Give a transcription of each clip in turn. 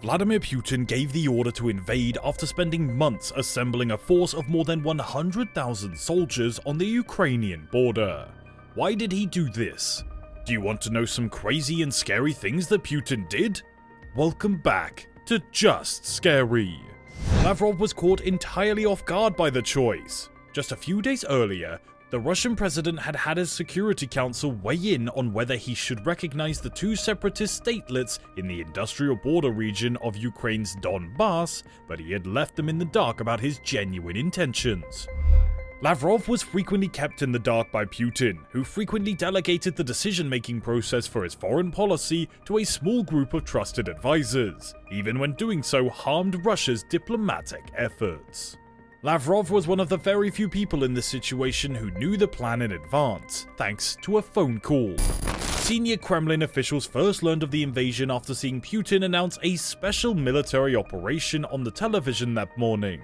Vladimir Putin gave the order to invade after spending months assembling a force of more than 100,000 soldiers on the Ukrainian border. Why did he do this? Do you want to know some crazy and scary things that Putin did? Welcome back to Just Scary. Lavrov was caught entirely off guard by the choice. Just a few days earlier, the Russian president had had his Security Council weigh in on whether he should recognize the two separatist statelets in the industrial border region of Ukraine's Donbass, but he had left them in the dark about his genuine intentions. Lavrov was frequently kept in the dark by Putin, who frequently delegated the decision-making process for his foreign policy to a small group of trusted advisors, even when doing so harmed Russia's diplomatic efforts. Lavrov was one of the very few people in this situation who knew the plan in advance, thanks to a phone call. Senior Kremlin officials first learned of the invasion after seeing Putin announce a special military operation on the television that morning.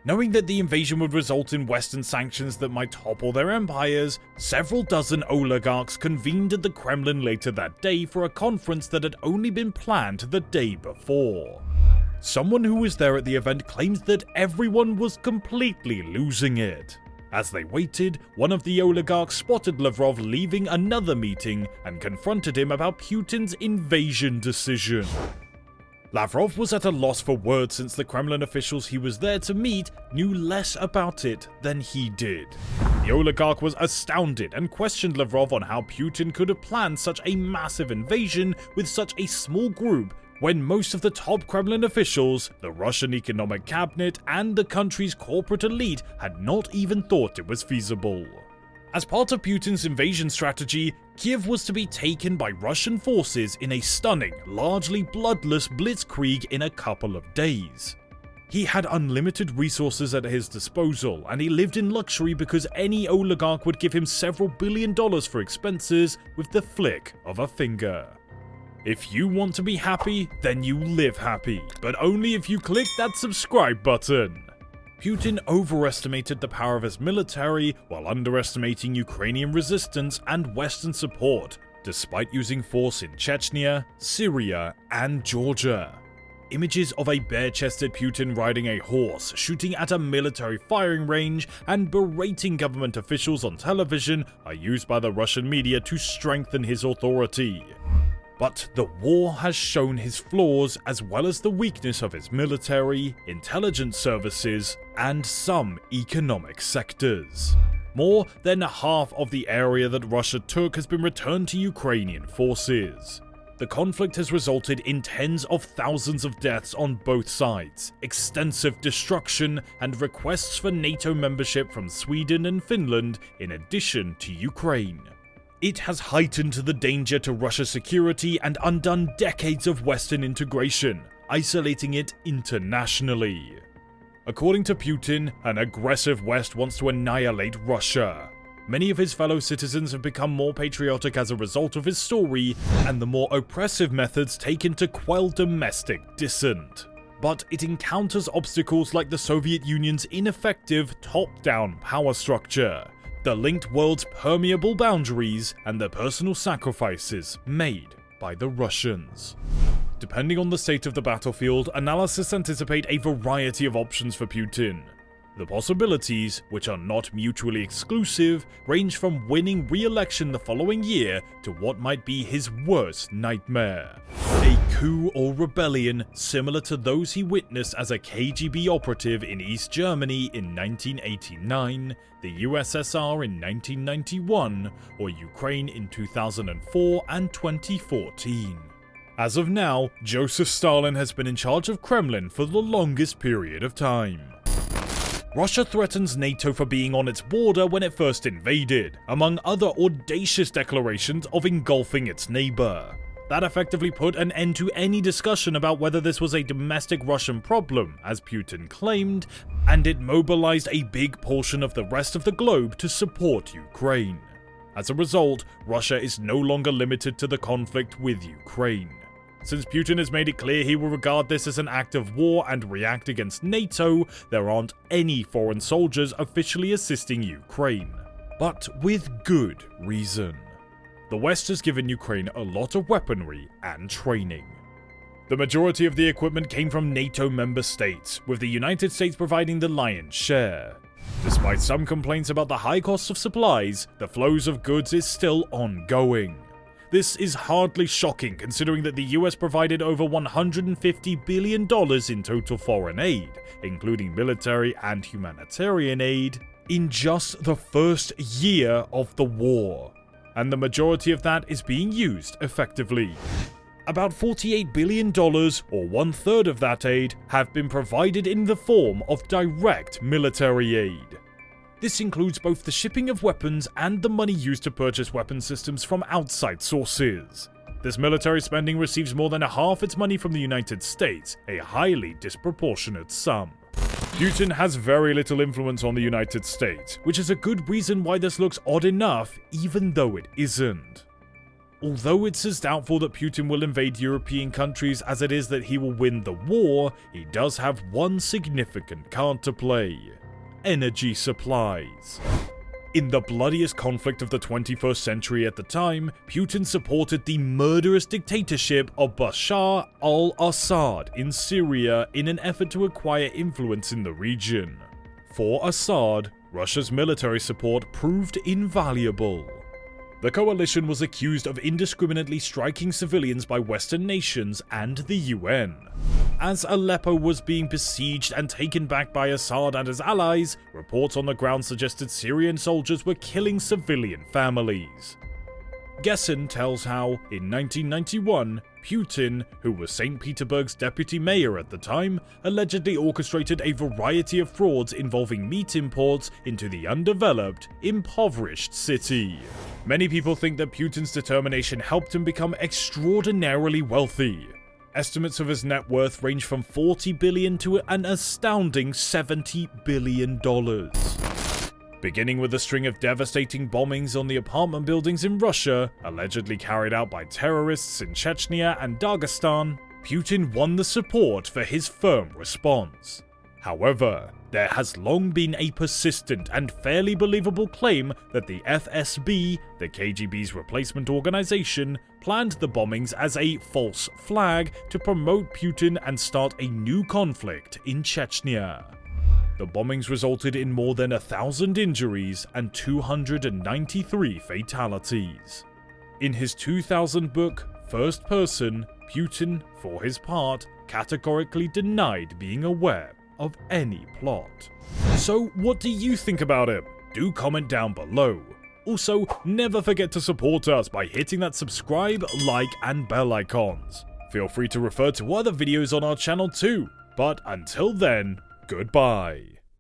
Knowing that the invasion would result in Western sanctions that might topple their empires, several dozen oligarchs convened at the Kremlin later that day for a conference that had only been planned the day before. Someone who was there at the event claimed that everyone was completely losing it. As they waited, one of the oligarchs spotted Lavrov leaving another meeting and confronted him about Putin's invasion decision. Lavrov was at a loss for words since the Kremlin officials he was there to meet knew less about it than he did. The oligarch was astounded and questioned Lavrov on how Putin could have planned such a massive invasion with such a small group when most of the top Kremlin officials, the Russian economic cabinet, and the country's corporate elite had not even thought it was feasible. As part of Putin's invasion strategy, Kiev was to be taken by Russian forces in a stunning, largely bloodless blitzkrieg in a couple of days. He had unlimited resources at his disposal, and he lived in luxury because any oligarch would give him several $1 billion for expenses with the flick of a finger. If you want to be happy, then you live happy, but only if you click that subscribe button. Putin overestimated the power of his military while underestimating Ukrainian resistance and Western support, despite using force in Chechnya, Syria, and Georgia. Images of a bare-chested Putin riding a horse, shooting at a military firing range, and berating government officials on television are used by the Russian media to strengthen his authority. But the war has shown his flaws as well as the weakness of his military, intelligence services, and some economic sectors. More than half of the area that Russia took has been returned to Ukrainian forces. The conflict has resulted in tens of thousands of deaths on both sides, extensive destruction, and requests for NATO membership from Sweden and Finland in addition to Ukraine. It has heightened the danger to Russia's security and undone decades of Western integration, isolating it internationally. According to Putin, an aggressive West wants to annihilate Russia. Many of his fellow citizens have become more patriotic as a result of his story and the more oppressive methods taken to quell domestic dissent. But it encounters obstacles like the Soviet Union's ineffective top-down power structure, the linked world's permeable boundaries, and the personal sacrifices made by the Russians. Depending on the state of the battlefield, analysts anticipate a variety of options for Putin. The possibilities, which are not mutually exclusive, range from winning re-election the following year to what might be his worst nightmare: a coup or rebellion similar to those he witnessed as a KGB operative in East Germany in 1989, the USSR in 1991, or Ukraine in 2004 and 2014. As of now, Joseph Stalin has been in charge of Kremlin for the longest period of time. Russia threatens NATO for being on its border when it first invaded, among other audacious declarations of engulfing its neighbor. That effectively put an end to any discussion about whether this was a domestic Russian problem, as Putin claimed, and it mobilized a big portion of the rest of the globe to support Ukraine. As a result, Russia is no longer limited to the conflict with Ukraine. Since Putin has made it clear he will regard this as an act of war and react against NATO, there aren't any foreign soldiers officially assisting Ukraine. But with good reason. The West has given Ukraine a lot of weaponry and training. The majority of the equipment came from NATO member states, with the United States providing the lion's share. Despite some complaints about the high cost of supplies, the flows of goods is still ongoing. This is hardly shocking considering that the US provided over $150 billion in total foreign aid, including military and humanitarian aid, in just the first year of the war. And the majority of that is being used effectively. About $48 billion, or one-third of that aid, have been provided in the form of direct military aid. This includes both the shipping of weapons and the money used to purchase weapon systems from outside sources. This military spending receives more than half its money from the United States, a highly disproportionate sum. Putin has very little influence on the United States, which is a good reason why this looks odd enough, even though it isn't. Although it's as doubtful that Putin will invade European countries as it is that he will win the war, he does have one significant card to play: energy supplies. In the bloodiest conflict of the 21st century at the time, Putin supported the murderous dictatorship of Bashar al-Assad in Syria in an effort to acquire influence in the region. For Assad, Russia's military support proved invaluable. The coalition was accused of indiscriminately striking civilians by Western nations and the UN. As Aleppo was being besieged and taken back by Assad and his allies, reports on the ground suggested Syrian soldiers were killing civilian families. Gesson tells how, in 1991, Putin, who was Saint Petersburg's deputy mayor at the time, allegedly orchestrated a variety of frauds involving meat imports into the undeveloped, impoverished city. Many people think that Putin's determination helped him become extraordinarily wealthy. Estimates of his net worth range from $40 billion to an astounding $70 billion. Beginning with a string of devastating bombings on the apartment buildings in Russia, allegedly carried out by terrorists in Chechnya and Dagestan, Putin won the support for his firm response. However, there has long been a persistent and fairly believable claim that the FSB, the KGB's replacement organization, planned the bombings as a false flag to promote Putin and start a new conflict in Chechnya. The bombings resulted in more than 1,000 injuries and 293 fatalities. In his 2000 book, First Person, Putin, for his part, categorically denied being aware of any plot. So what do you think about it? Do comment down below. Also, never forget to support us by hitting that subscribe, like, and bell icons. Feel free to refer to other videos on our channel too. But until then, goodbye.